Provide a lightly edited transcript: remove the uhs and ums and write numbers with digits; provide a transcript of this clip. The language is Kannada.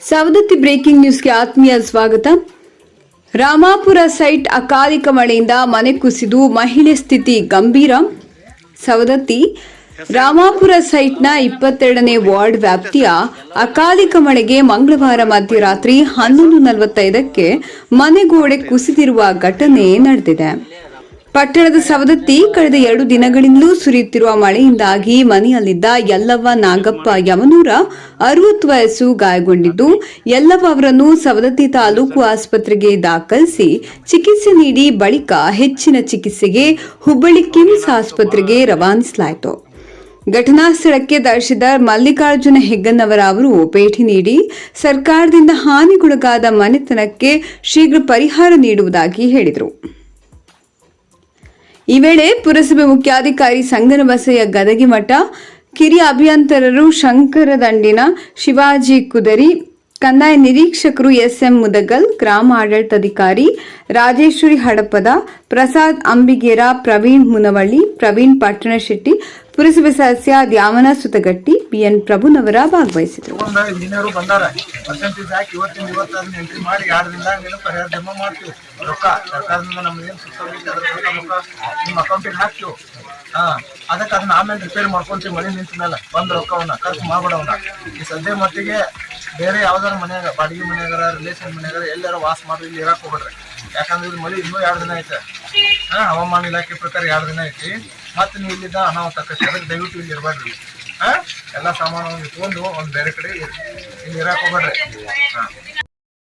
ಸವದತ್ತಿ ಬ್ರೇಕಿಂಗ್ ನ್ಯೂಸ್ಗೆ ಆತ್ಮೀಯ ಸ್ವಾಗತ. ರಾಮಾಪುರ ಸೈಟ್ ಅಕಾಲಿಕ ಮಳೆಯಿಂದ ಮನೆ ಕುಸಿದು ಮಹಿಳೆ ಸ್ಥಿತಿ ಗಂಭೀರ. ಸವದತ್ತಿ ರಾಮಾಪುರ ಸೈಟ್ನ 22ನೇ ವಾರ್ಡ್ ವ್ಯಾಪ್ತಿಯ ಅಕಾಲಿಕ ಮಳೆಗೆ ಮಂಗಳವಾರ ಮಧ್ಯರಾತ್ರಿ 11:45ಕ್ಕೆ ಮನೆಗೋಡೆ ಕುಸಿದಿರುವ ಘಟನೆ ನಡೆದಿದೆ. ಪಟ್ಟಣದ ಸವದತ್ತಿ ಕಳೆದ 2 ದಿನಗಳಿಂದಲೂ ಸುರಿಯುತ್ತಿರುವ ಮಳೆಯಿಂದಾಗಿ ಮನೆಯಲ್ಲಿದ್ದ ಯಲ್ಲವ್ವ ನಾಗಪ್ಪ ಯಮನೂರ 60 ವಯಸ್ಸು ಗಾಯಗೊಂಡಿದ್ದು, ಯಲ್ಲವ್ವ ಅವರನ್ನು ಸವದತ್ತಿ ತಾಲೂಕು ಆಸ್ಪತ್ರೆಗೆ ದಾಖಲಿಸಿ ಚಿಕಿತ್ಸೆ ನೀಡಿ ಬಳಿಕ ಹೆಚ್ಚಿನ ಚಿಕಿತ್ಸೆಗೆ ಹುಬ್ಬಳ್ಳಿ ಕಿಮ್ಸ್ ಆಸ್ಪತ್ರೆಗೆ ರವಾನಿಸಲಾಯಿತು. ಘಟನಾ ಸ್ಥಳಕ್ಕೆ ತಹಶೀಲ್ದಾರ್ ಮಲ್ಲಿಕಾರ್ಜುನ ಹೆಗ್ಗನ್ನವರ ಅವರು ಭೇಟಿ ನೀಡಿ ಸರ್ಕಾರದಿಂದ ಹಾನಿಗೊಳಗಾದ ಮನೆತನಕ್ಕೆ ಶೀಘ್ರ ಪರಿಹಾರ ನೀಡುವುದಾಗಿ ಹೇಳಿದರು. ಈ ವೇಳೆ ಪುರಸಭೆ ಮುಖ್ಯಾಧಿಕಾರಿ ಸಂಗನಬಸಯ್ಯ ಗದಗಿಮಠ, ಕಿರಿಯ ಅಭಿಯಂತರರು ಶಂಕರದಂಡಿನ ಶಿವಾಜಿ ಕುದರಿ, ಕಂದಾಯ ನಿರೀಕ್ಷಕರು ಎಸ್ಎಂ ಮುದಗಲ್, ಗ್ರಾಮ ಆಡಳಿತಾಧಿಕಾರಿ ರಾಜೇಶ್ವರಿ ಹಡಪದ, ಪ್ರಸಾದ್ ಅಂಬಿಗೇರ, ಪ್ರವೀಣ್ ಮುನವಳ್ಳಿ, ಪ್ರವೀಣ್ ಪಟ್ಟಣಶೆಟ್ಟಿ, ಪುರಸಭೆ ಸದಸ್ಯ ದ್ಯಾಮನ ಸುತಗಟ್ಟಿ, ಬಿಎನ್ ಪ್ರಭುನವರ ಭಾಗವಹಿಸಿದರು. ಅದಕ್ಕೆ ಅದನ್ನ ಆಮೇಲೆ ರಿಪೇರಿ ಮಾಡ್ಕೊಂತೀವಿ. ಮನೆ ನಿಂತ ಮೇಲೆ ಬಂದ್ ರೊಕ್ಕವನ್ನ ಖರ್ಚು ಮಾಡ್ಬಿಡವನ್ನ ಈ ಸದ್ಯ ಮಟ್ಟಿಗೆ ಬೇರೆ ಯಾವ್ದಾರ ಮನೆಯಾಗ, ಬಾಡಿಗೆ ಮನೆಯಾಗಾರ, ರಿಲೇಷನ್ ಮನೆಯಾಗಾರ ಎಲ್ಲಾರ ವಾಸ ಮಾಡಿ ಇಲ್ಲಿ ಇರಕ್ ಹೋಗ್ಬಿಡ್ರಿ. ಯಾಕಂದ್ರೆ ಇದು ಮಳೆ ಇನ್ನೂ 2 ದಿನ ಐತೆ. ಹವಾಮಾನ ಇಲಾಖೆ ಪ್ರಕಾರ 2 ದಿನ ಐತಿ. ಮತ್ತೆ ನೀವು ಇಲ್ಲಿದ್ದ ಅನಾಹುತ ಆಕೈತಿ. ಅದಕ್ಕೆ ದಯವಿಟ್ಟು ಇಲ್ಲಿ ಇರಬೇಡ್ರಿ. ಎಲ್ಲ ಸಾಮಾನು ಇಟ್ಕೊಂಡು ಒಂದ್ ಬೇರೆ ಕಡೆ ಇಲ್ಲಿ ಇರಕ್ ಹೋಗ್ಬೇಡ್ರಿ.